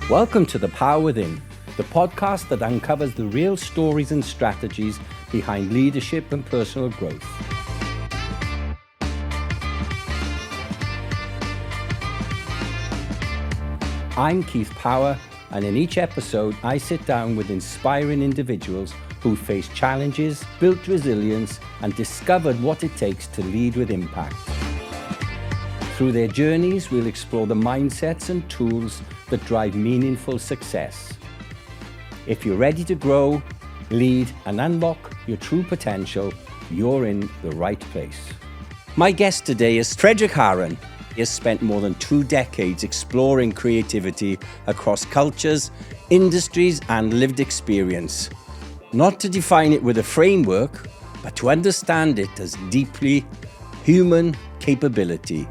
Welcome to The Power Within, the podcast that uncovers the real stories and strategies behind leadership and personal growth. I'm Keith Power, and in each episode, I sit down with inspiring individuals who faced challenges, built resilience, and discovered what it takes to lead with impact. Through their journeys, we'll explore the mindsets and tools that drive meaningful success. If you're ready to grow, lead, and unlock your true potential, you're in the right place. My guest today is Fredrik Haren. He has spent more than 2 decades exploring creativity across cultures, industries, and lived experience. Not to define it with a framework, but to understand it as deeply human capability.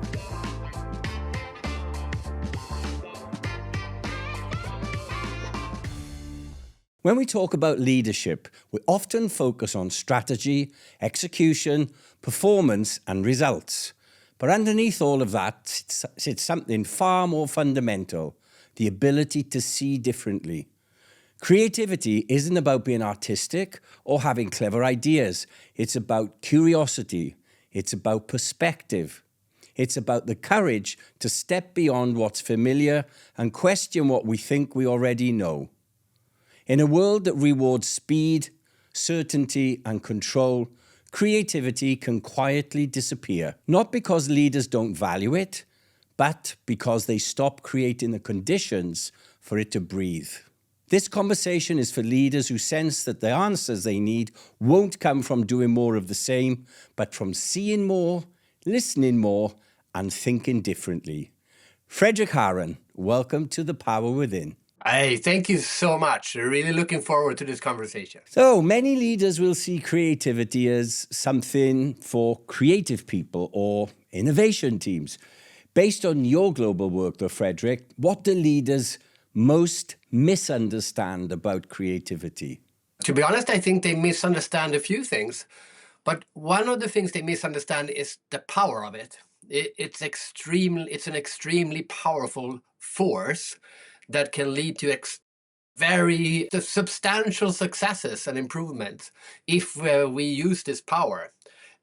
When we talk about leadership, we often focus on strategy, execution, performance, and results. But underneath all of that sits something far more fundamental, the ability to see differently. Creativity isn't about being artistic or having clever ideas. It's about curiosity. It's about perspective. It's about the courage to step beyond what's familiar and question what we think we already know. In a world that rewards speed, certainty, and control, creativity can quietly disappear. Not because leaders don't value it, but because they stop creating the conditions for it to breathe. This conversation is for leaders who sense that the answers they need won't come from doing more of the same, but from seeing more, listening more, and thinking differently. Fredrik Haren, welcome to The Power Within. Hey, thank you so much. Really looking forward to this conversation. So many leaders will see creativity as something for creative people or innovation teams. Based on your global work, though, Fredrik, what do leaders most misunderstand about creativity? To be honest, I think they misunderstand a few things. But one of the things they misunderstand is the power of it. It's an extremely powerful force that can lead to very substantial successes and improvements if we use this power.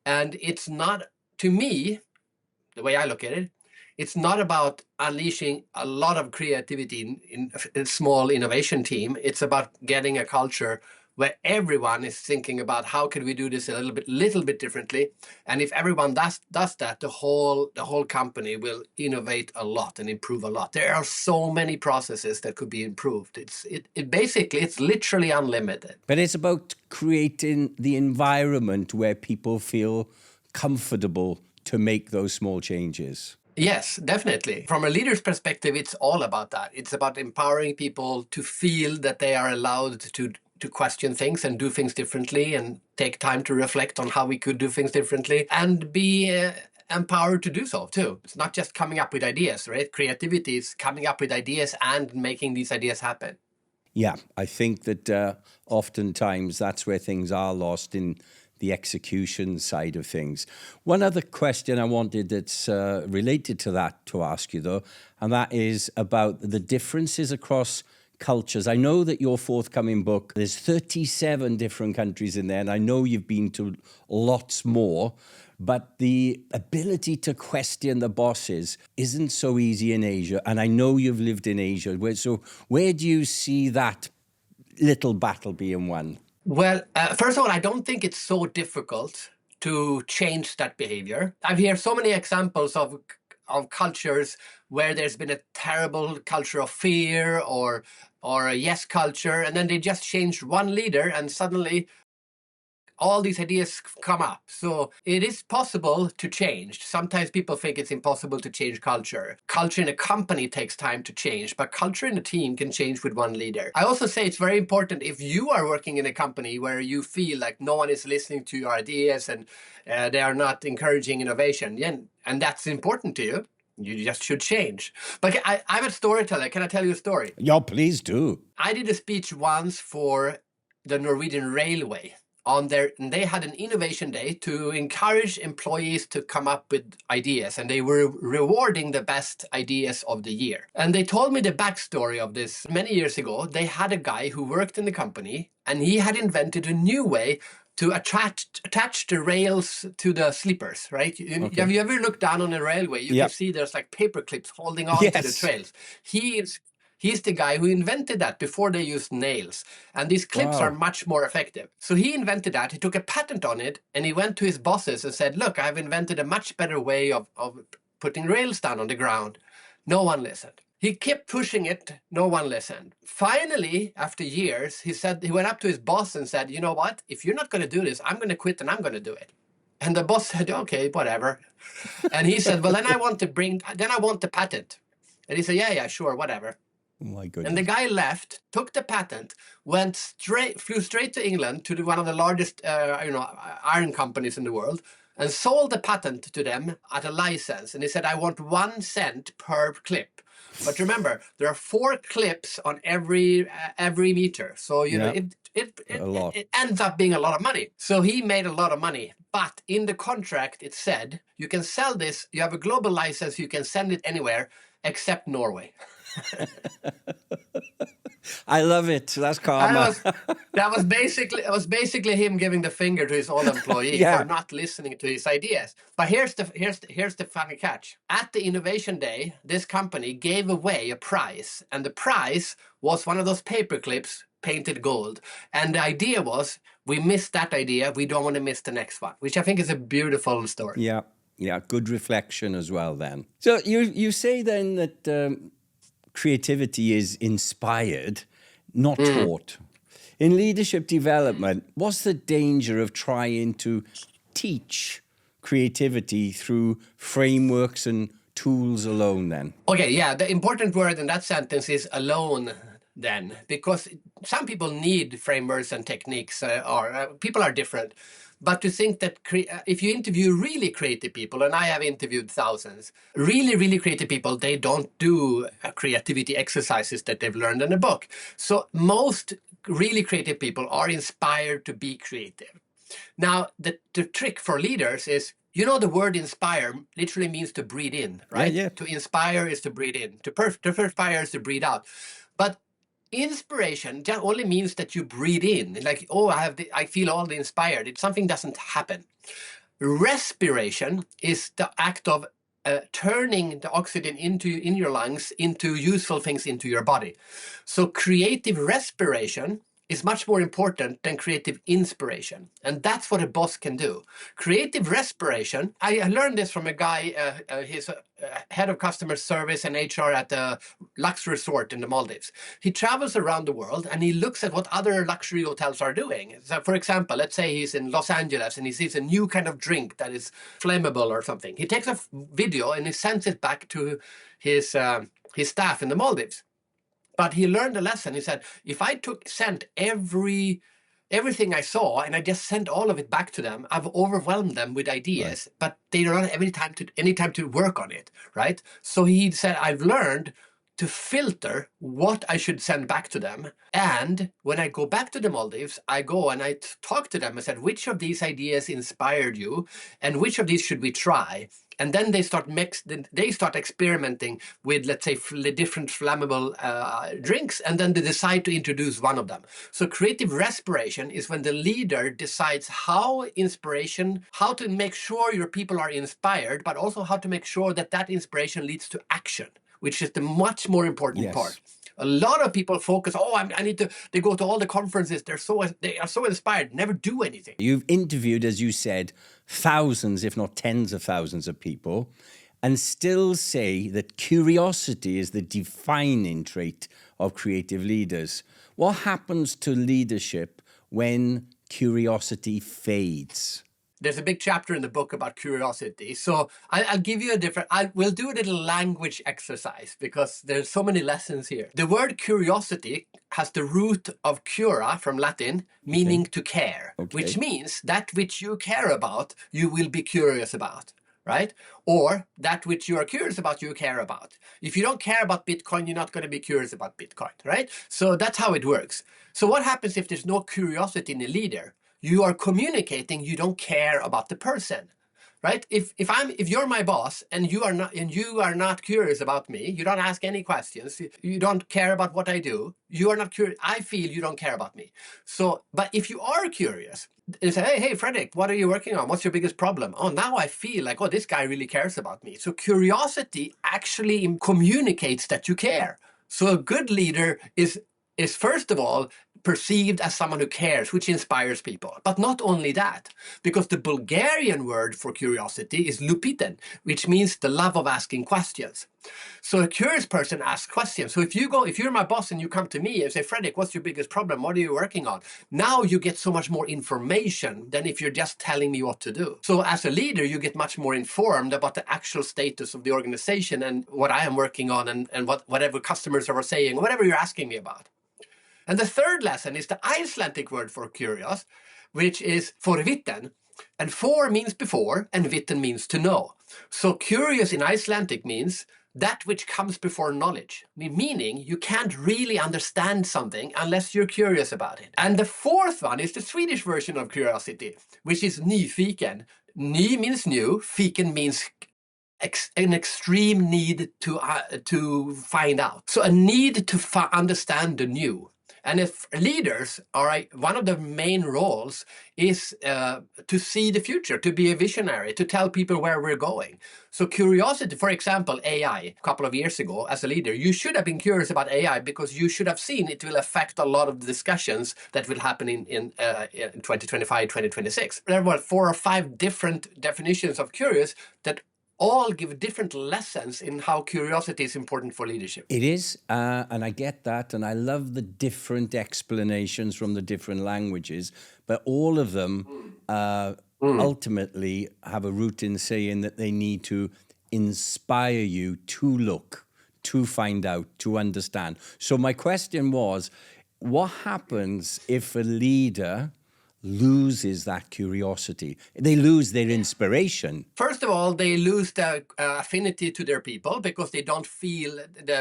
And it's not, to me, the way I look at it, it's not about unleashing a lot of creativity in a small innovation team. It's about getting a culture where everyone is thinking about how can we do this a little bit differently. And if everyone does that, the whole company will innovate a lot and improve a lot. There are so many processes that could be improved. It's literally unlimited. But it's about creating the environment where people feel comfortable to make those small changes. Yes, definitely. From a leader's perspective, it's all about that. It's about empowering people to feel that they are allowed to question things and do things differently and take time to reflect on how we could do things differently and be empowered to do so too. It's not just coming up with ideas, right? Creativity is coming up with ideas and making these ideas happen. Yeah, I think that oftentimes that's where things are lost in the execution side of things. One other question I wanted that's related to that to ask you, though, and that is about the differences across cultures. I know that your forthcoming book, there's 37 different countries in there, and I know you've been to lots more, but the ability to question the bosses isn't so easy in Asia, and I know you've lived in Asia. So where do you see that little battle being won? Well, first of all, I don't think it's so difficult to change that behavior. I've heard so many examples of cultures where there's been a terrible culture of fear or a yes culture, and then they just changed one leader and suddenly all these ideas come up. So it is possible to change. Sometimes people think it's impossible to change culture. Culture in a company takes time to change, but culture in a team can change with one leader. I also say it's very important if you are working in a company where you feel like no one is listening to your ideas and they are not encouraging innovation, and that's important to you. You just should change. But I'm a storyteller. Can I tell you a story? Yeah, please do. I did a speech once for the Norwegian Railway. on their, and they had an innovation day to encourage employees to come up with ideas, and they were rewarding the best ideas of the year. And they told me the backstory of this. Many years ago, they had a guy who worked in the company, and he had invented a new way to attach the rails to the sleepers, right? Okay. Have you ever looked down on a railway? You can see there's like paper clips holding on to the trails. He's the guy who invented that before they used nails. And these clips are much more effective. So he invented that. He took a patent on it, and he went to his bosses and said, look, I've invented a much better way of putting rails down on the ground. No one listened. He kept pushing it. No one listened. Finally, after years, he went up to his boss and said, you know what? If you're not going to do this, I'm going to quit and I'm going to do it. And the boss said, okay, whatever. And he said, well, then I want the patent. And he said, yeah, sure, whatever. Oh my goodness. And the guy left, took the patent, flew straight to England to one of the largest, iron companies in the world, and sold the patent to them at a license. And he said, I want 1 cent per clip. But remember, there are 4 clips on every meter. So, it ends up being a lot of money. So he made a lot of money. But in the contract, it said, you can sell this, you have a global license, you can send it anywhere except Norway. I love it. That's karma. That was basically him giving the finger to his old employee for not listening to his ideas. But here's the funny catch. At the Innovation Day, this company gave away a prize, and the prize was one of those paper clips painted gold. And the idea was, we missed that idea, we don't want to miss the next one, which I think is a beautiful story. Yeah, good reflection as well then. So you say then that creativity is inspired, not taught. In leadership development, what's the danger of trying to teach creativity through frameworks and tools alone then? Okay, yeah, the important word in that sentence is alone then, because some people need frameworks and techniques, people are different. But to think that if you interview really creative people, and I have interviewed thousands, really, really creative people, they don't do creativity exercises that they've learned in a book. So most really creative people are inspired to be creative. Now, the trick for leaders is, the word inspire literally means to breathe in, right? Yeah. To inspire is to breathe in. To perspire is to breathe out. But inspiration just only means that you breathe in, like, I feel all the inspired. Something doesn't happen. Respiration is the act of turning the oxygen in your lungs into useful things into your body. So creative respiration is much more important than creative inspiration. And that's what a boss can do. Creative respiration, I learned this from a guy, he's head of customer service and HR at the Lux Resort in the Maldives. He travels around the world and he looks at what other luxury hotels are doing. So for example, let's say he's in Los Angeles and he sees a new kind of drink that is flammable or something. He takes a video and he sends it back to his staff in the Maldives. But he learned a lesson. He said, if I sent everything I saw and I just sent all of it back to them, I've overwhelmed them with ideas, but they don't have any time to work on it, right? So he said, I've learned to filter what I should send back to them. And when I go back to the Maldives, I go and I talk to them. I said, which of these ideas inspired you? And which of these should we try? And then they start experimenting with, let's say, different flammable drinks, and then they decide to introduce one of them. So creative respiration is when the leader decides how to make sure your people are inspired, but also how to make sure that inspiration leads to action, which is the much more important part. A lot of people focus, they go to all the conferences, they are so inspired, never do anything. You've interviewed, as you said, thousands, if not tens of thousands of people, and still say that curiosity is the defining trait of creative leaders. What happens to leadership when curiosity fades? There's a big chapter in the book about curiosity. So I'll give you we'll do a little language exercise because there's so many lessons here. The word curiosity has the root of cura from Latin, meaning to care, which means that which you care about, you will be curious about, right? Or that which you are curious about, you care about. If you don't care about Bitcoin, you're not going to be curious about Bitcoin, right? So that's how it works. So what happens if there's no curiosity in a leader? you are communicating you don't care about the person. Right? If you're my boss and you are not curious about me, you don't ask any questions, you don't care about what I do, you are not curious, I feel you don't care about me. So, but if you are curious and say, hey, Fredrik, what are you working on? What's your biggest problem? Oh, now I feel like, oh, this guy really cares about me. So curiosity actually communicates that you care. So a good leader is first of all perceived as someone who cares, which inspires people. But not only that, because the Bulgarian word for curiosity is lupiten, which means the love of asking questions. So a curious person asks questions. So if you're my boss and you come to me and say, Fredrik, what's your biggest problem? What are you working on? Now you get so much more information than if you're just telling me what to do. So as a leader, you get much more informed about the actual status of the organization and what I am working on and whatever customers are saying, whatever you're asking me about. And the third lesson is the Icelandic word for curious, which is forvitten. And for means before, and vitten means to know. So curious in Icelandic means that which comes before knowledge, meaning you can't really understand something unless you're curious about it. And the fourth one is the Swedish version of curiosity, which is nyfiken. Ny means new, fiken means an extreme need to find out. So a need to understand the new. And if leaders are one of the main roles is to see the future, to be a visionary, to tell people where we're going. So curiosity, for example, AI, a couple of years ago, as a leader, you should have been curious about AI because you should have seen it will affect a lot of the discussions that will happen in 2025, 2026. There were 4 or 5 different definitions of curious that all give different lessons in how curiosity is important for leadership. It is, and I get that, and I love the different explanations from the different languages, but all of them ultimately have a root in saying that they need to inspire you to look, to find out, to understand. So my question was, what happens if a leader loses that curiosity? They lose their inspiration. First of all, they lose the affinity to their people because the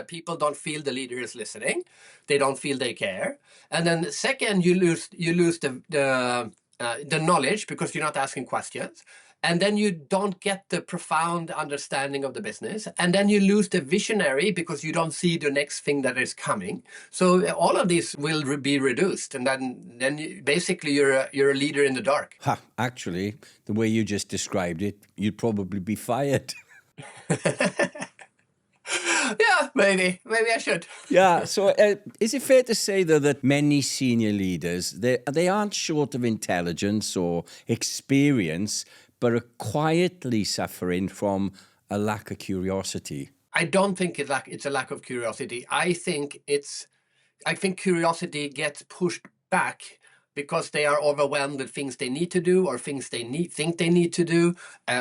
people don't feel the leader is listening. They don't feel they care. And then second, you lose the knowledge because you're not asking questions. And then you don't get the profound understanding of the business. And then you lose the visionary because you don't see the next thing that is coming. So all of these will be reduced. And then basically you're a leader in the dark. Actually, the way you just described it, you'd probably be fired. Yeah, maybe I should. Yeah, so is it fair to say, though, that many senior leaders, they aren't short of intelligence or experience, but are quietly suffering from a lack of curiosity? I don't think it's a lack of curiosity. I think curiosity gets pushed back because they are overwhelmed with things they need to do or things they think they need to do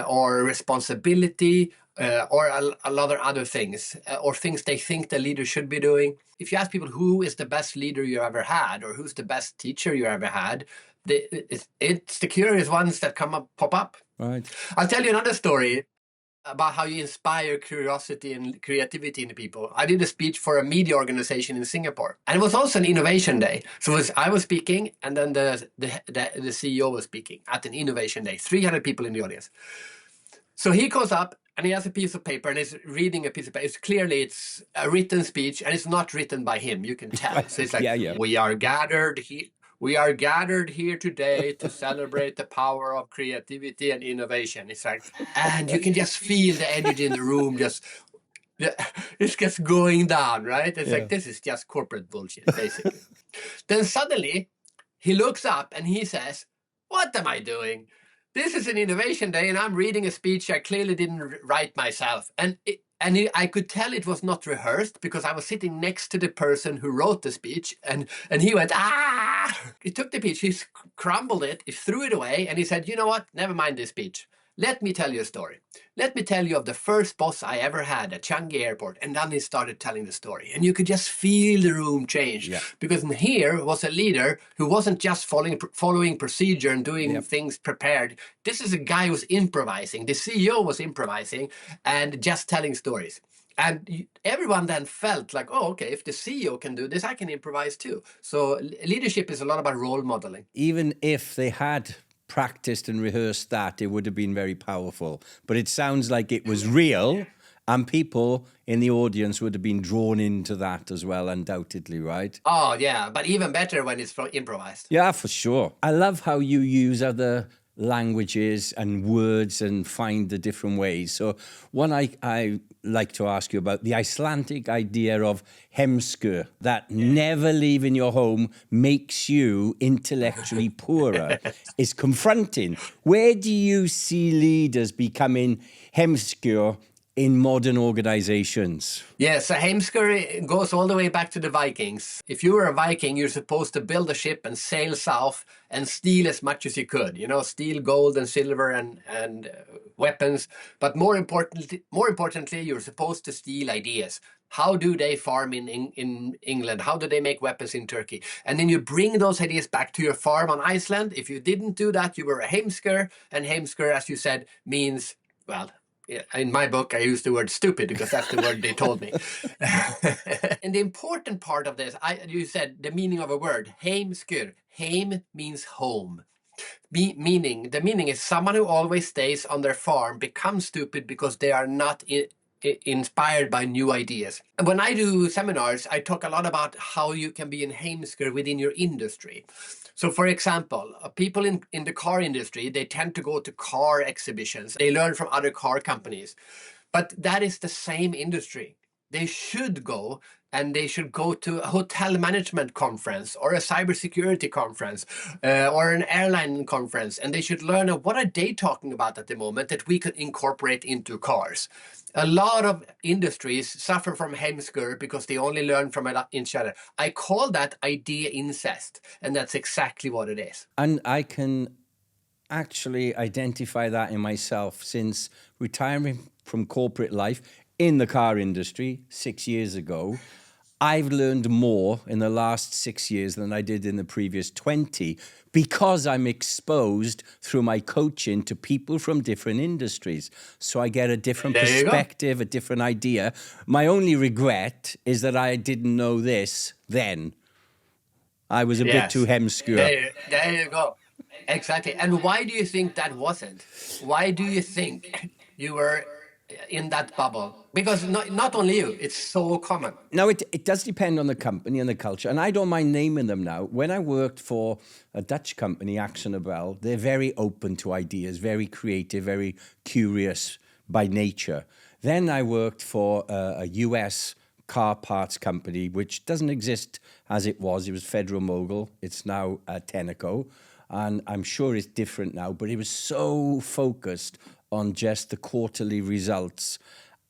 or responsibility or a lot of other things or things they think the leader should be doing. If you ask people who is the best leader you ever had or who's the best teacher you ever had, it's the curious ones that pop up. Right. I'll tell you another story about how you inspire curiosity and creativity in the people. I did a speech for a media organization in Singapore, and it was also an innovation day. So I was speaking, and then the CEO was speaking at an innovation day. 300 people in the audience. So he goes up and he has a piece of paper and he's reading a piece of paper. It's a written speech, and it's not written by him. You can tell. So it's like, We are gathered here. We are gathered here today to celebrate the power of creativity and innovation. It's like, and you can just feel the energy in the room. It's just going down, right? It's like, this is just corporate bullshit, basically. Then suddenly he looks up and he says, what am I doing? This is an innovation day and I'm reading a speech I clearly didn't write myself. I could tell it was not rehearsed because I was sitting next to the person who wrote the speech, and he went, ah! He took the speech, he crumbled it, he threw it away, and he said, you know what, never mind this speech. Let me tell you a story. Let me tell you of the first boss I ever had at Changi Airport. And then he started telling the story. And you could just feel the room change. Yeah. Because here was a leader who wasn't just following procedure and doing things prepared. This is a guy who was improvising. The CEO was improvising and just telling stories. And everyone then felt like, oh, okay, if the CEO can do this, I can improvise too. So leadership is a lot about role modeling. Even if they had practiced and rehearsed that, it would have been very powerful. But it sounds like it was real, and people in the audience would have been drawn into that as well, undoubtedly, right? Oh, yeah, but even better when it's improvised. Yeah, for sure. I love how you use other languages and words and find the different ways. So one I like to ask you about the Icelandic idea of heimskur, that never leaving your home makes you intellectually poorer, is confronting. Where do you see leaders becoming heimskur in modern organizations? Yes, so heimskur goes all the way back to the Vikings. If you were a Viking, you're supposed to build a ship and sail south and steal as much as you could. You know, steal gold and silver and weapons. But more importantly, you're supposed to steal ideas. How do they farm in England? How do they make weapons in Turkey? And then you bring those ideas back to your farm on Iceland. If you didn't do that, you were a heimskur. And heimskur, as you said, means, well, in my book, I use the word stupid because that's the word they told me. And the important part of this, you said the meaning of a word, heimskur. Heim means home. The meaning is someone who always stays on their farm becomes stupid because they are not inspired by new ideas. When I do seminars, I talk a lot about how you can be in heimskur within your industry. So for example, people in the car industry, they tend to go to car exhibitions. They learn from other car companies. But that is the same industry. They should go to a hotel management conference or a cybersecurity conference or an airline conference, and they should learn what are they talking about at the moment that we could incorporate into cars. A lot of industries suffer from heimskur because they only learn from each other. I call that idea incest, and that's exactly what it is. And I can actually identify that in myself since retiring from corporate life in the car industry 6 years ago. I've learned more in the last 6 years than I did in the previous 20 because I'm exposed through my coaching to people from different industries. So I get a different perspective, a different idea. My only regret is that I didn't know this then. I was a bit too heimskur. There you go. Exactly. And why do you think that wasn't? Why do you think you were in that bubble? Because not only you, it's so common. Now, it does depend on the company and the culture, and I don't mind naming them now. When I worked for a Dutch company, AkzoNobel, they're very open to ideas, very creative, very curious by nature. Then I worked for a US car parts company, which doesn't exist as it was. It was Federal Mogul. It's now Tenneco, and I'm sure it's different now, but it was so focused on just the quarterly results,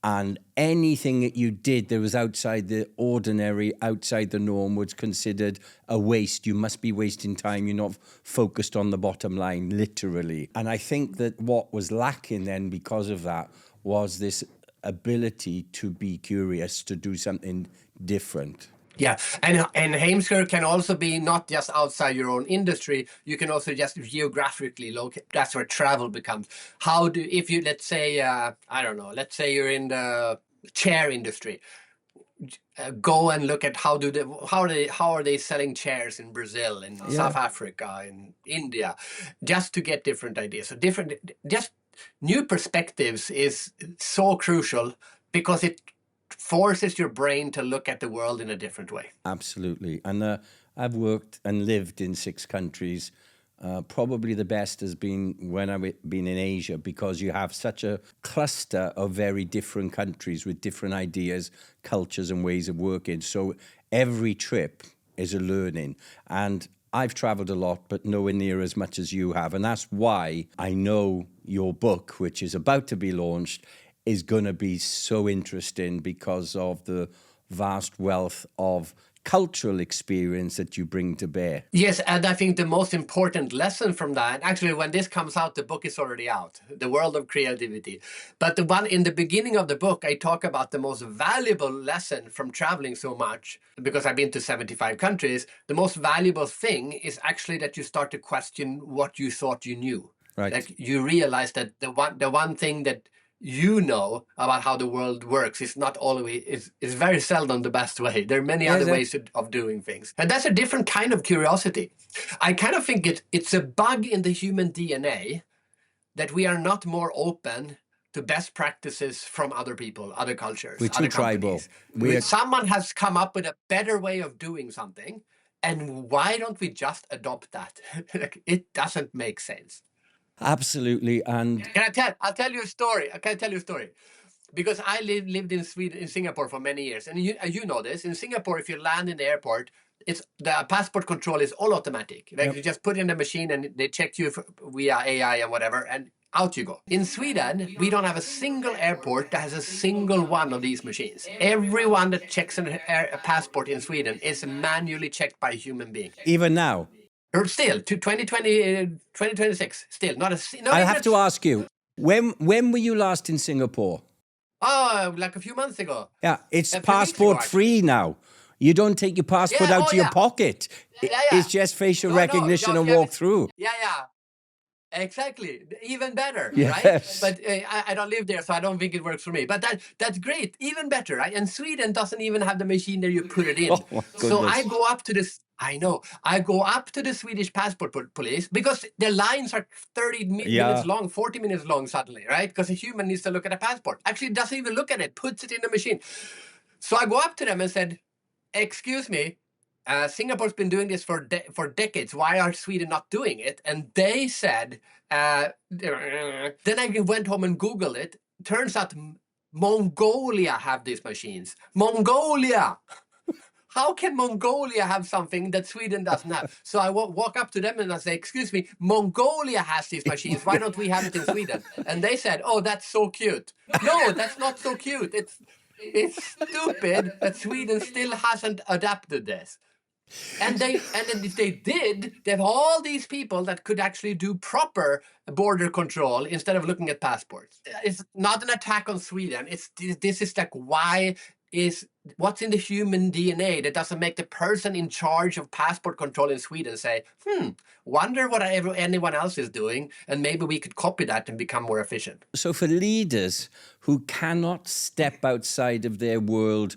and anything that you did that was outside the ordinary, outside the norm, was considered a waste. You must be wasting time. You're not focused on the bottom line, literally. And I think that what was lacking then because of that was this ability to be curious, to do something different. Yeah, and heimskur can also be not just outside your own industry. You can also just geographically locate. That's where travel becomes. If you, let's say, I don't know, let's say you're in the chair industry. Go and look at how are they selling chairs in Brazil, in South Africa, in India, just to get different ideas. So just new perspectives is so crucial because it forces your brain to look at the world in a different way. Absolutely. And I've worked and lived in 6 countries. Probably the best has been when I've been in Asia, because you have such a cluster of very different countries with different ideas, cultures and ways of working. So every trip is a learning. And I've traveled a lot, but nowhere near as much as you have. And that's why I know your book, which is about to be launched, is going to be so interesting because of the vast wealth of cultural experience that you bring to bear. Yes, and I think the most important lesson from that, actually when this comes out, the book is already out, The World of Creativity. But the one in the beginning of the book, I talk about the most valuable lesson from traveling so much, because I've been to 75 countries. The most valuable thing is actually that you start to question what you thought you knew. Right. Like you realize that the one thing that you know about how the world works is not always, is very seldom the best way. There are many other ways of doing things. And that's a different kind of curiosity. I kind of think it's a bug in the human DNA that we are not more open to best practices from other people, other cultures, We're too tribal. Someone has come up with a better way of doing something, and why don't we just adopt that? It doesn't make sense. Absolutely. And I'll tell you a story. Because I lived in Singapore for many years, and you know this. In Singapore, if you land in the airport, the passport control is all automatic. You just put in the machine and they check you via AI and whatever, and out you go. In Sweden, we don't have a single airport that has a single one of these machines. Everyone that checks a passport in Sweden is manually checked by a human being. Even now? Or still, to 2026, still not a. I have to ask you, when were you last in Singapore? Oh, like a few months ago. Yeah, it's passport free now. You don't take your passport out of your pocket. It's just facial recognition and walk through. Yeah. Exactly. Even better, yes. Right? But I don't live there, so I don't think it works for me. But that's great. Even better, right? And Sweden doesn't even have the machine there you put it in. Oh, so I go up to this. I know. I go up to the Swedish passport police because the lines are 30 minutes long, 40 minutes long suddenly, right? Because a human needs to look at a passport. Actually, doesn't even look at it, puts it in the machine. So I go up to them and said, "Excuse me, Singapore's been doing this for decades. Why are Sweden not doing it?" And they said, then I went home and Googled it. Turns out Mongolia have these machines. Mongolia! How can Mongolia have something that Sweden doesn't have? So I walk up to them and I say, "Excuse me, Mongolia has these machines. Why don't we have it in Sweden?" And they said, "Oh, that's so cute." No, that's not so cute. It's stupid that Sweden still hasn't adapted this. And then if they did, they have all these people that could actually do proper border control instead of looking at passports. It's not an attack on Sweden. This is like what's in the human DNA that doesn't make the person in charge of passport control in Sweden say, wonder what anyone else is doing, and maybe we could copy that and become more efficient. So for leaders who cannot step outside of their world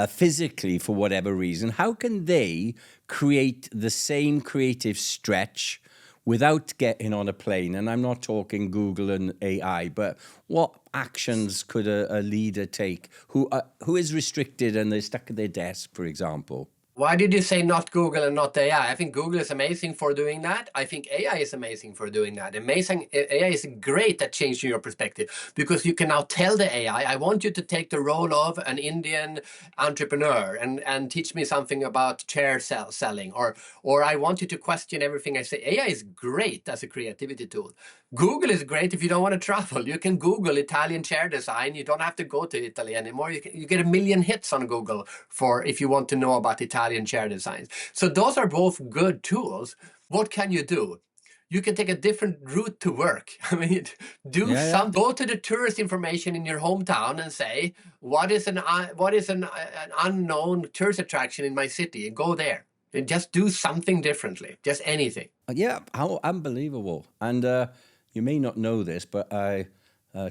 physically for whatever reason, how can they create the same creative stretch without getting on a plane? And I'm not talking Google and AI, but what actions could a leader take who is restricted and they're stuck at their desk, for example? Why did you say not Google and not AI? I think Google is amazing for doing that. I think AI is amazing for doing that. AI is great at changing your perspective because you can now tell the AI, "I want you to take the role of an Indian entrepreneur and teach me something about chair selling, or I want you to question everything I say." AI is great as a creativity tool. Google is great if you don't want to travel. You can Google Italian chair design. You don't have to go to Italy anymore. You get 1 million hits on Google if you want to know about Italian chair designs. So those are both good tools. What can you do? You can take a different route to work. I mean, go to the tourist information in your hometown and say, what is an unknown tourist attraction in my city? And go there. And just do something differently. Just anything. Yeah, how unbelievable. And you may not know this, but I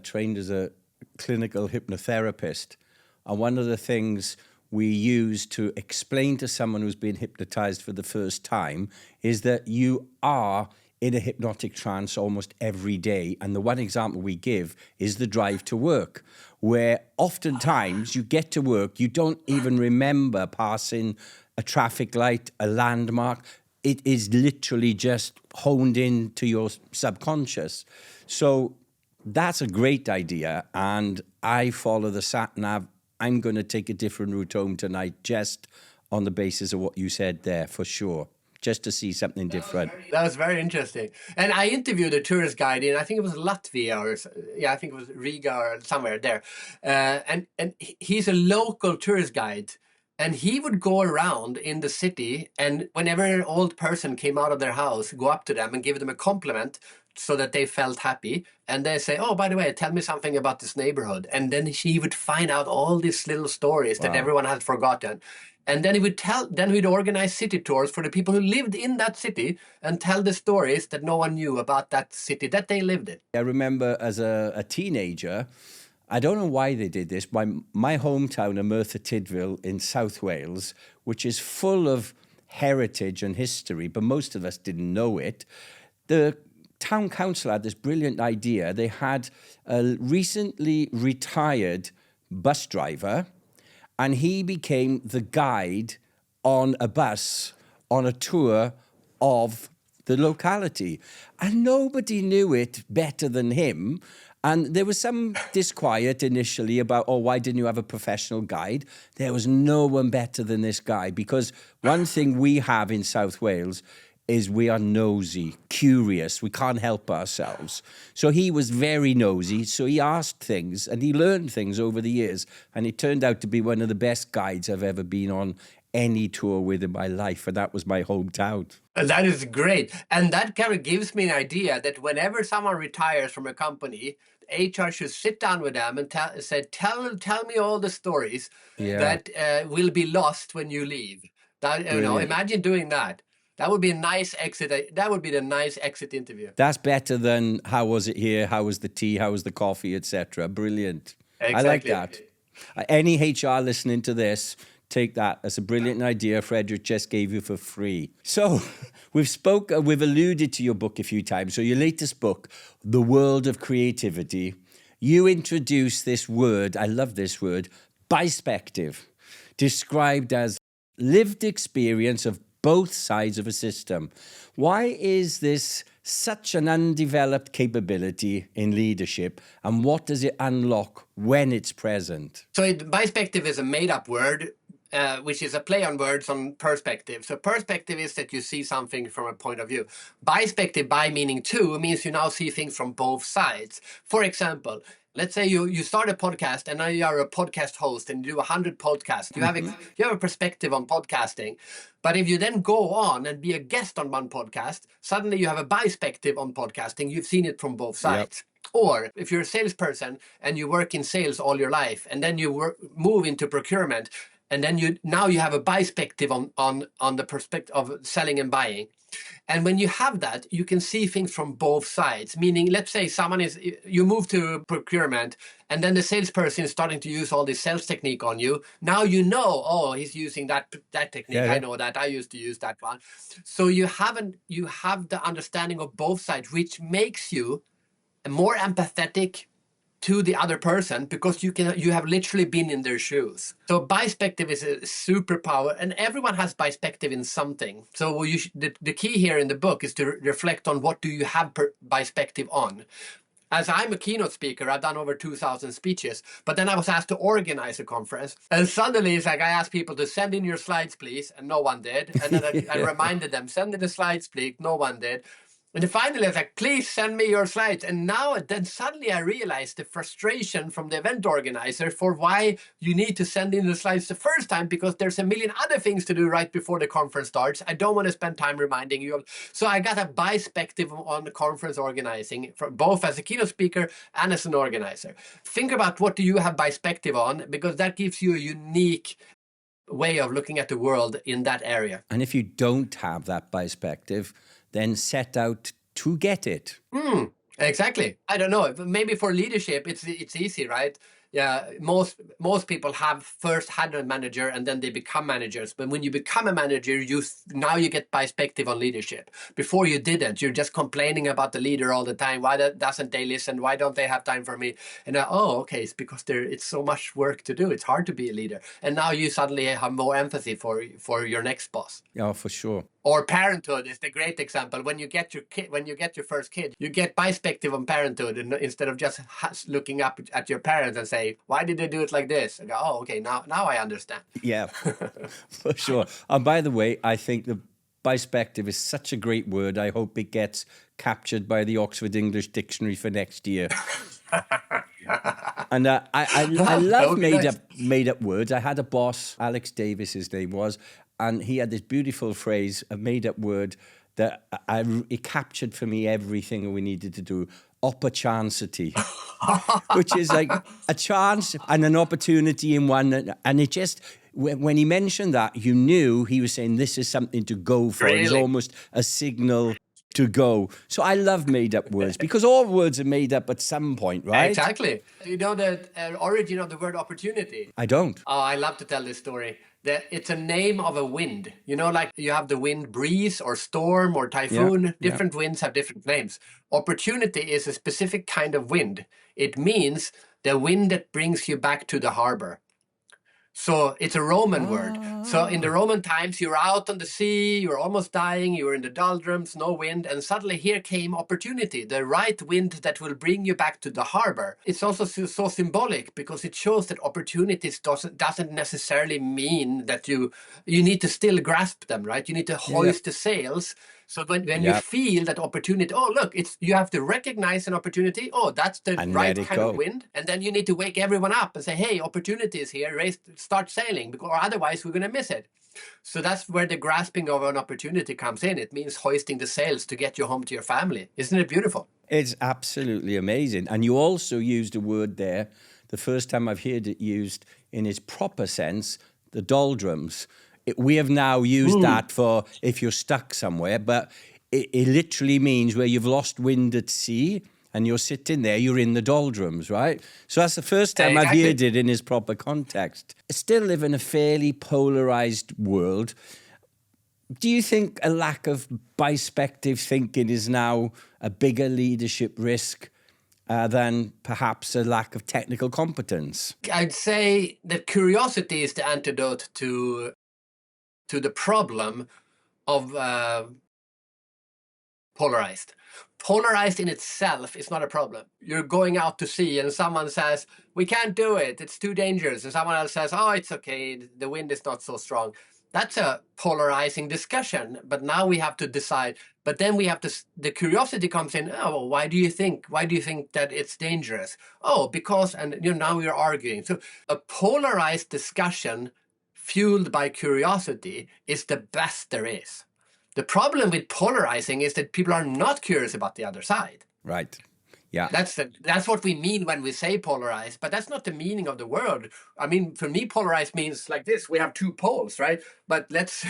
trained as a clinical hypnotherapist. And one of the things we use to explain to someone who's been hypnotized for the first time is that you are in a hypnotic trance almost every day. And the one example we give is the drive to work, where oftentimes you get to work, you don't even remember passing a traffic light, a landmark. It is literally just honed into your subconscious. So that's a great idea. And I follow the sat-nav. I'm going to take a different route home tonight just on the basis of what you said there, for sure, just to see something different. That was very interesting. And I interviewed a tourist guide in, I think it was Latvia, I think it was Riga or somewhere there. And he's a local tourist guide. And he would go around in the city, and whenever an old person came out of their house, go up to them and give them a compliment so that they felt happy. And they say, "Oh, by the way, tell me something about this neighborhood." And then she would find out all these little stories that everyone had forgotten. And then we'd organize city tours for the people who lived in that city and tell the stories that no one knew about that city that they lived in. I remember as a teenager, I don't know why they did this. My hometown of Merthyr Tydfil in South Wales, which is full of heritage and history, but most of us didn't know it. The town council had this brilliant idea. They had a recently retired bus driver, and he became the guide on a bus on a tour of the locality. And nobody knew it better than him. And there was some disquiet initially about, oh, why didn't you have a professional guide? There was no one better than this guy, because one thing we have in South Wales is we are nosy, curious. We can't help ourselves. So he was very nosy. So he asked things and he learned things over the years. And it turned out to be one of the best guides I've ever been on any tour with in my life. And that was my hometown. That is great. And that kind of gives me an idea that whenever someone retires from a company, HR should sit down with them and tell me all the stories that will be lost when you leave. That, imagine doing that. That would be a nice exit. That would be the nice exit interview. That's better than how was it here? How was the tea? How was the coffee, etc. Brilliant. Exactly. I like that. Any HR listening to this, take that. That's a brilliant idea Fredrik just gave you for free. So we've alluded to your book a few times. So your latest book, The World of Creativity, you introduce this word, I love this word, bpective, described as lived experience of both sides of a system. Why is this such an undeveloped capability in leadership, and what does it unlock when it's present? So bpective is a made-up word, which is a play on words on perspective. So perspective is that you see something from a point of view. Bpective, by meaning two, means you now see things from both sides. For example, let's say you start a podcast and now you are a podcast host and you do 100 podcasts. You have a perspective on podcasting. But if you then go on and be a guest on one podcast, suddenly you have a bpective on podcasting. You've seen it from both sides. Yep. Or if you're a salesperson and you work in sales all your life and then you move into procurement, and then you have a bpective on the perspective of selling and buying. And when you have that, you can see things from both sides. Meaning, let's say you move to procurement and then the salesperson is starting to use all this sales technique on you. Now you know, oh, he's using that technique. Yeah. I know that. I used to use that one. So you have the understanding of both sides, which makes you more empathetic to the other person, because you have literally been in their shoes. So bpective is a superpower, and everyone has bpective in something. So the key here in the book is to reflect on what do you have bpective on. As I'm a keynote speaker, I've done over 2,000 speeches, but then I was asked to organize a conference. And suddenly it's like I asked people to send in your slides, please, and no one did. And then I reminded them, send in the slides, please, no one did. And then finally I was like, please send me your slides. And then suddenly I realized the frustration from the event organizer for why you need to send in the slides the first time, because there's a million other things to do right before the conference starts. I don't want to spend time reminding you. So I got a bpective on the conference organizing, both as a keynote speaker and as an organizer. Think about what do you have bpective on, because that gives you a unique way of looking at the world in that area. And if you don't have that bpective, then set out to get it. Exactly. I don't know. Maybe for leadership, it's easy, right? Yeah, most people have first had a manager and then they become managers. But when you become a manager, now you get bpective on leadership. Before you didn't. You're just complaining about the leader all the time. Why doesn't they listen? Why don't they have time for me? And okay, it's because it's so much work to do. It's hard to be a leader. And now you suddenly have more empathy for your next boss. Yeah, for sure. Or parenthood is the great example. When you get your first kid, you get bpective on parenthood, and instead of just looking up at your parents and say, why did they do it like this? I go, oh, okay, now I understand. Yeah, for sure. And by the way, I think the bpective is such a great word. I hope it gets captured by the Oxford English Dictionary for next year. And I love made up words. I had a boss, Alex Davis, his name was, and he had this beautiful phrase, a made up word that it captured for me everything we needed to do. Opportunity, which is like a chance and an opportunity in one, and it just when he mentioned that, you knew he was saying this is something to go for. It was Really? almost a signal to go. So I love made-up words because all words are made up at some point, right? Exactly. You know the origin of the word opportunity? I don't. Oh, I love to tell this story. It's a name of a wind. You know, like you have the wind breeze or storm or typhoon. Different winds have different names. Opportunity is a specific kind of wind. It means the wind that brings you back to the harbor. So it's a Roman word. So in the Roman times, you're out on the sea, you're almost dying, you're in the doldrums, no wind, and suddenly here came opportunity, the right wind that will bring you back to the harbor. It's also so symbolic because it shows that opportunities doesn't necessarily mean that you need to still grasp them, right? You need to hoist the sails. So when you feel that opportunity, oh, look, you have to recognize an opportunity. Oh, that's the right kind of wind. And then you need to wake everyone up and say, hey, opportunity is here, start sailing, because or otherwise we're going to miss it. So that's where the grasping of an opportunity comes in. It means hoisting the sails to get you home to your family. Isn't it beautiful? It's absolutely amazing. And you also used a word there, the first time I've heard it used in its proper sense, the doldrums. We have now used that for if you're stuck somewhere, but it literally means where you've lost wind at sea and you're sitting there, you're in the doldrums, right? So that's the first time I've heard it in its proper context. I still live in a fairly polarized world. Do you think a lack of bpective thinking is now a bigger leadership risk than perhaps a lack of technical competence? I'd say that curiosity is the antidote to the problem of polarized. Polarized in itself is not a problem. You're going out to sea and someone says, we can't do it, it's too dangerous. And someone else says, oh, it's okay, the wind is not so strong. That's a polarizing discussion, but now we have to decide. But then we have to, the curiosity comes in, oh, well, why do you think that it's dangerous? Oh, because, and now we're arguing. So a polarized discussion fueled by curiosity is the best there is. The problem with polarizing is that people are not curious about the other side. Right. Yeah. That's what we mean when we say polarized, but that's not the meaning of the word. I mean, for me, polarized means like this: we have two poles, right? But let's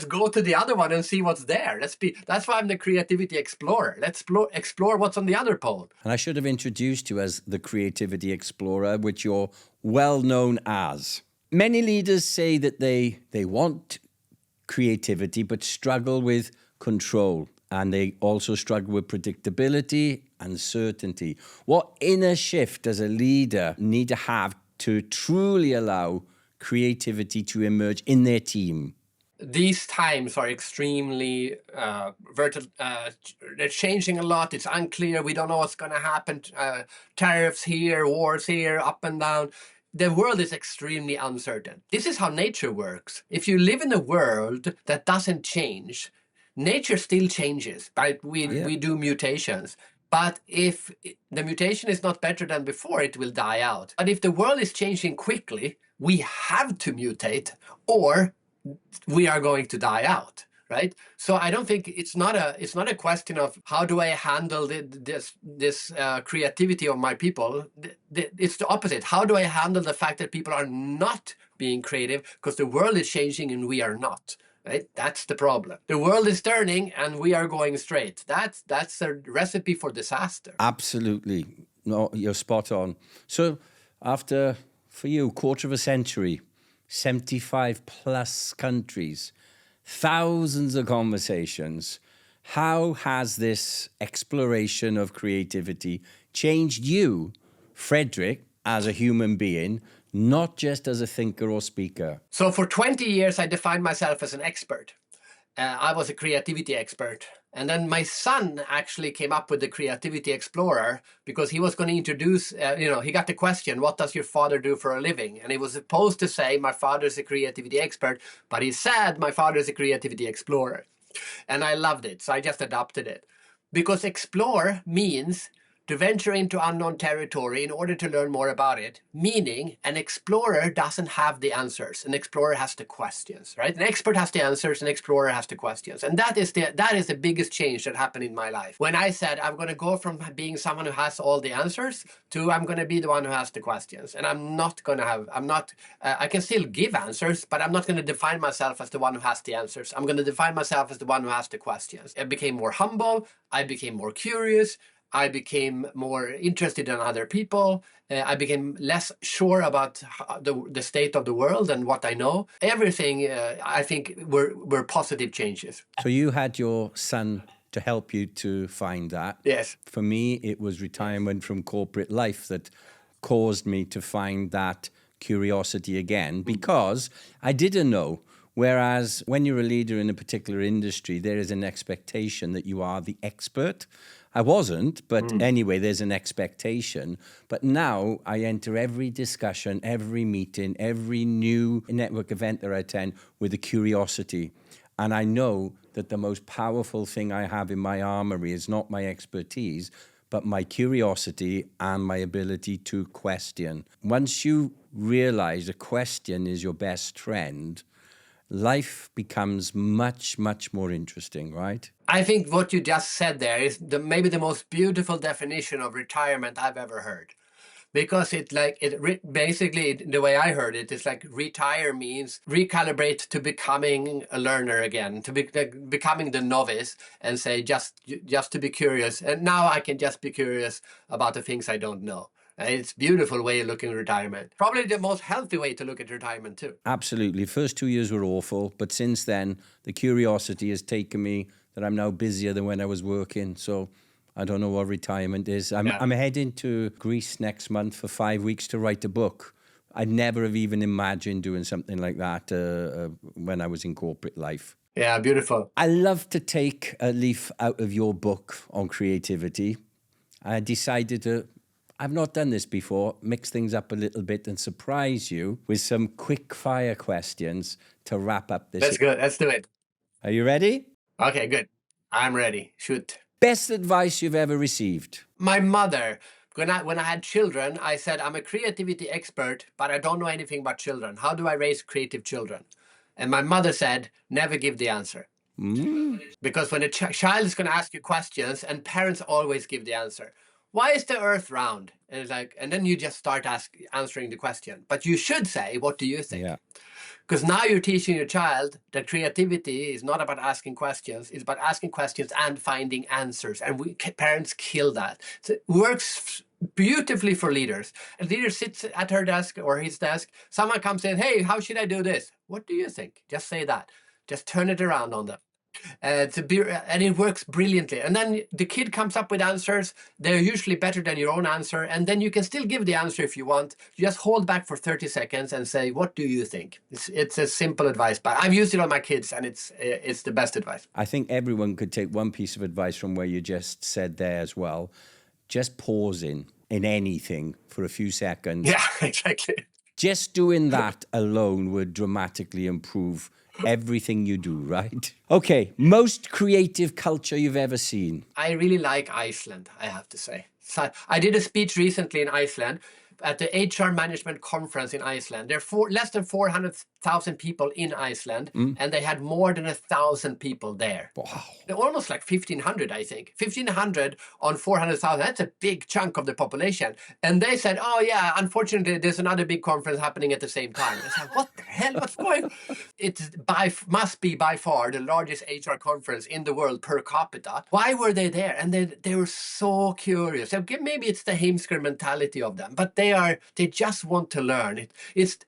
go to the other one and see what's there. That's why I'm the creativity explorer. Let's explore what's on the other pole. And I should have introduced you as the creativity explorer, which you're well known as. Many leaders say that they want creativity but struggle with control, and they also struggle with predictability and certainty. What inner shift does a leader need to have to truly allow creativity to emerge in their team? These times are extremely they're changing a lot. It's unclear. We don't know what's going to happen. Tariffs here, wars here, up and down. The world is extremely uncertain. This is how nature works. If you live in a world that doesn't change, nature still changes, right? We do mutations. But if the mutation is not better than before, it will die out. But if the world is changing quickly, we have to mutate or we are going to die out, right? So I don't think it's not a question of how do I handle this creativity of my people. It's the opposite. How do I handle the fact that people are not being creative because the world is changing and we are not? Right? That's the problem. The world is turning and we are going straight. That's a recipe for disaster. Absolutely. No, you're spot on. So after, for you, quarter of a century, 75 plus countries, thousands of conversations, how has this exploration of creativity changed you, Fredrik, as a human being, not just as a thinker or speaker? So for 20 years, I defined myself as an expert. I was a creativity expert. And then my son actually came up with the Creativity Explorer because he was going to introduce, he got the question, what does your father do for a living? And he was supposed to say, my father is a creativity expert, but he said, my father is a creativity explorer. And I loved it. So I just adopted it. Because explore means to venture into unknown territory in order to learn more about it, meaning an explorer doesn't have the answers. An explorer has the questions, right? An expert has the answers, an explorer has the questions. And that is the biggest change that happened in my life. When I said I'm going to go from being someone who has all the answers to I'm going to be the one who has the questions. And I can still give answers, but I'm not going to define myself as the one who has the answers. I'm going to define myself as the one who has the questions. I became more humble. I became more curious. I became more interested in other people. I became less sure about the state of the world and what I know. Everything, I think, were positive changes. So you had your son to help you to find that. Yes. For me, it was retirement from corporate life that caused me to find that curiosity again, because I didn't know. Whereas when you're a leader in a particular industry, there is an expectation that you are the expert. I wasn't, but anyway, there's an expectation. But now I enter every discussion, every meeting, every new network event that I attend with a curiosity. And I know that the most powerful thing I have in my armory is not my expertise, but my curiosity and my ability to question. Once you realize a question is your best friend, life becomes much, much more interesting, right? I think what you just said there is maybe the most beautiful definition of retirement I've ever heard. Because basically, the way I heard it, is like retire means recalibrate to becoming a learner again, to becoming the novice, and say just to be curious. And now I can just be curious about the things I don't know. It's a beautiful way of looking at retirement. Probably the most healthy way to look at retirement too. Absolutely. First 2 years were awful, but since then, the curiosity has taken me that I'm now busier than when I was working. So I don't know what retirement is. I'm heading to Greece next month for 5 weeks to write a book. I'd never have even imagined doing something like that when I was in corporate life. Yeah, beautiful. I love to take a leaf out of your book on creativity. I decided to, I've not done this before, mix things up a little bit and surprise you with some quick fire questions to wrap up this. That's good. Let's do it. Are you ready? Okay, good. I'm ready. Shoot. Best advice you've ever received? My mother. When I had children, I said, I'm a creativity expert, but I don't know anything about children. How do I raise creative children? And my mother said, never give the answer. Because when a child is going to ask you questions, and parents always give the answer. Why is the earth round? And it's like, and then you just start answering the question. But you should say, what do you think? Yeah. Because now you're teaching your child that creativity is not about asking questions. It's about asking questions and finding answers. And parents kill that. So it works beautifully for leaders. A leader sits at her desk or his desk. Someone comes in, hey, how should I do this? What do you think? Just say that. Just turn it around on them. And it works brilliantly. And then the kid comes up with answers. They're usually better than your own answer. And then you can still give the answer if you want. You just hold back for 30 seconds and say, what do you think? It's a simple advice, but I've used it on my kids, and it's the best advice. I think everyone could take one piece of advice from where you just said there as well. Just pausing in anything for a few seconds. Yeah, exactly. Just doing that alone would dramatically improve everything you do, right? Okay, most creative culture you've ever seen? I really like Iceland, I have to say. So I did a speech recently in Iceland at the HR management conference in Iceland. There are less than 400,000 people in Iceland, and they had more than 1,000 people there. Wow. Almost like 1,500, I think. 1,500 on 400,000, that's a big chunk of the population. And they said, oh yeah, unfortunately, there's another big conference happening at the same time. I said, what the hell, what's going on? It must be by far the largest HR conference in the world per capita. Why were they there? And they were so curious. Maybe it's the Heimsker mentality of them, but they just want to learn.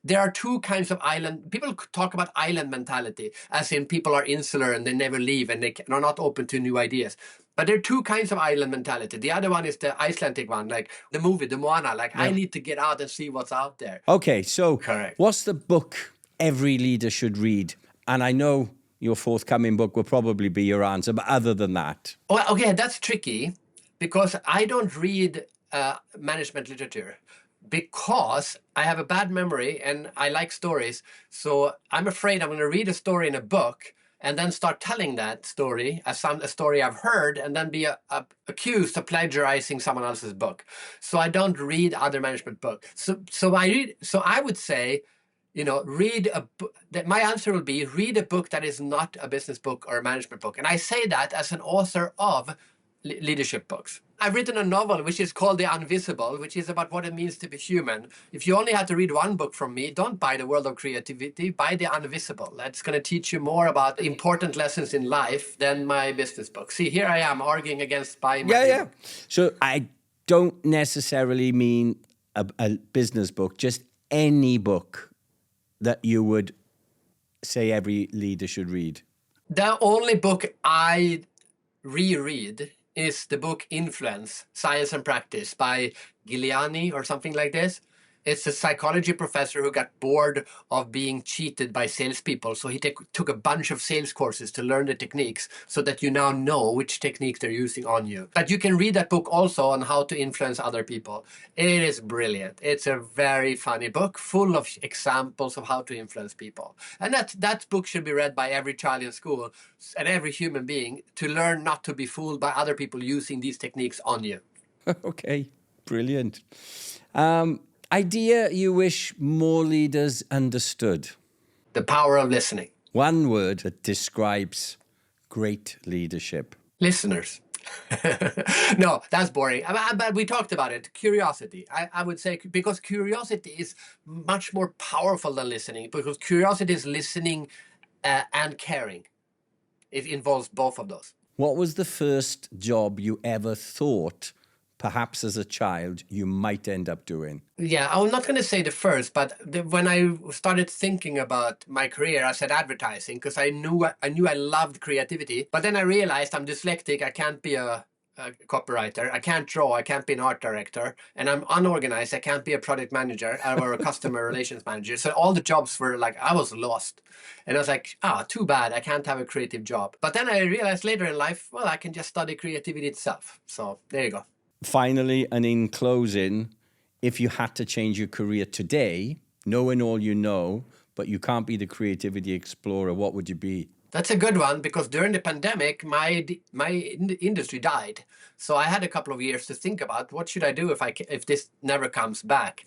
There are two kinds of island. People talk about island mentality, as in people are insular and they never leave and they are not open to new ideas. But there are two kinds of island mentality. The other one is the Icelandic one, like the movie, the Moana. Like, I need to get out and see what's out there. Okay, so Correct. What's the book every leader should read? And I know your forthcoming book will probably be your answer, but other than that. Well, okay, that's tricky because I don't read management literature. Because I have a bad memory and I like stories. So I'm afraid I'm going to read a story in a book and then start telling that story as a story I've heard, and then be accused of plagiarizing someone else's book. So I don't read other management books. So I would say, read a book. My answer will be read a book that is not a business book or a management book. And I say that as an author of leadership books. I've written a novel which is called The Invisible, which is about what it means to be human. If you only had to read one book from me, don't buy The World of Creativity, buy The Invisible. That's going to teach you more about important lessons in life than my business book. See, here I am arguing against buying my Yeah. So I don't necessarily mean a business book, just any book that you would say every leader should read. The only book I reread is the book Influence, Science and Practice by Giuliani or something like this. It's a psychology professor who got bored of being cheated by salespeople. So he took a bunch of sales courses to learn the techniques so that you now know which techniques they're using on you. But you can read that book also on how to influence other people. It is brilliant. It's a very funny book full of examples of how to influence people. And that book should be read by every child in school and every human being to learn not to be fooled by other people using these techniques on you. Okay, brilliant. Idea you wish more leaders understood? The power of listening. One word that describes great leadership. Listeners. No, that's boring. But we talked about it. Curiosity. I would say, because curiosity is much more powerful than listening, because curiosity is listening and caring. It involves both of those. What was the first job you ever thought, perhaps as a child, you might end up doing? Yeah, I'm not going to say the first, but when I started thinking about my career, I said advertising, because I knew I loved creativity. But then I realized I'm dyslexic. I can't be a copywriter. I can't draw. I can't be an art director. And I'm unorganized. I can't be a product manager or a customer relations manager. So all the jobs were like, I was lost. And I was like, too bad. I can't have a creative job. But then I realized later in life, well, I can just study creativity itself. So there you go. Finally, and in closing, if you had to change your career today, knowing all you know, but you can't be the creativity explorer, what would you be? That's a good one, because during the pandemic, my industry died. So I had a couple of years to think about what should I do if this never comes back.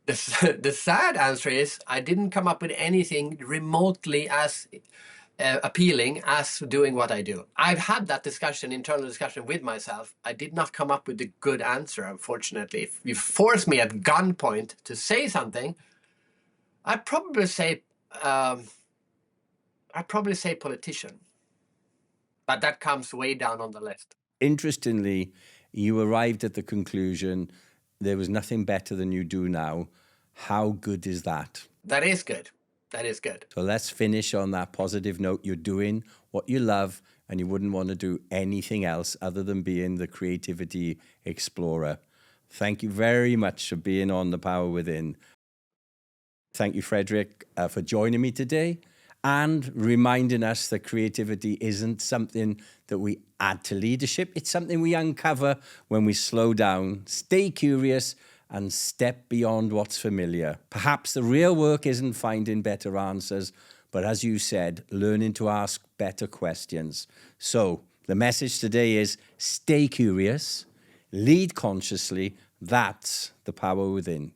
The sad answer is I didn't come up with anything remotely as appealing as doing what I do. I've had that internal discussion with myself. I did not come up with a good answer, unfortunately. If you force me at gunpoint to say something, I'd probably say politician. But that comes way down on the list. Interestingly, you arrived at the conclusion there was nothing better than you do now. How good is that? That is good. That is good. So let's finish on that positive note. You're doing what you love, and you wouldn't want to do anything else other than being the creativity explorer. Thank you very much for being on The Power Within. Thank you, Fredrik, for joining me today and reminding us that creativity isn't something that we add to leadership. It's something we uncover when we slow down, stay curious, and step beyond what's familiar. Perhaps the real work isn't finding better answers, but as you said, learning to ask better questions. So the message today is stay curious, lead consciously. That's the power within.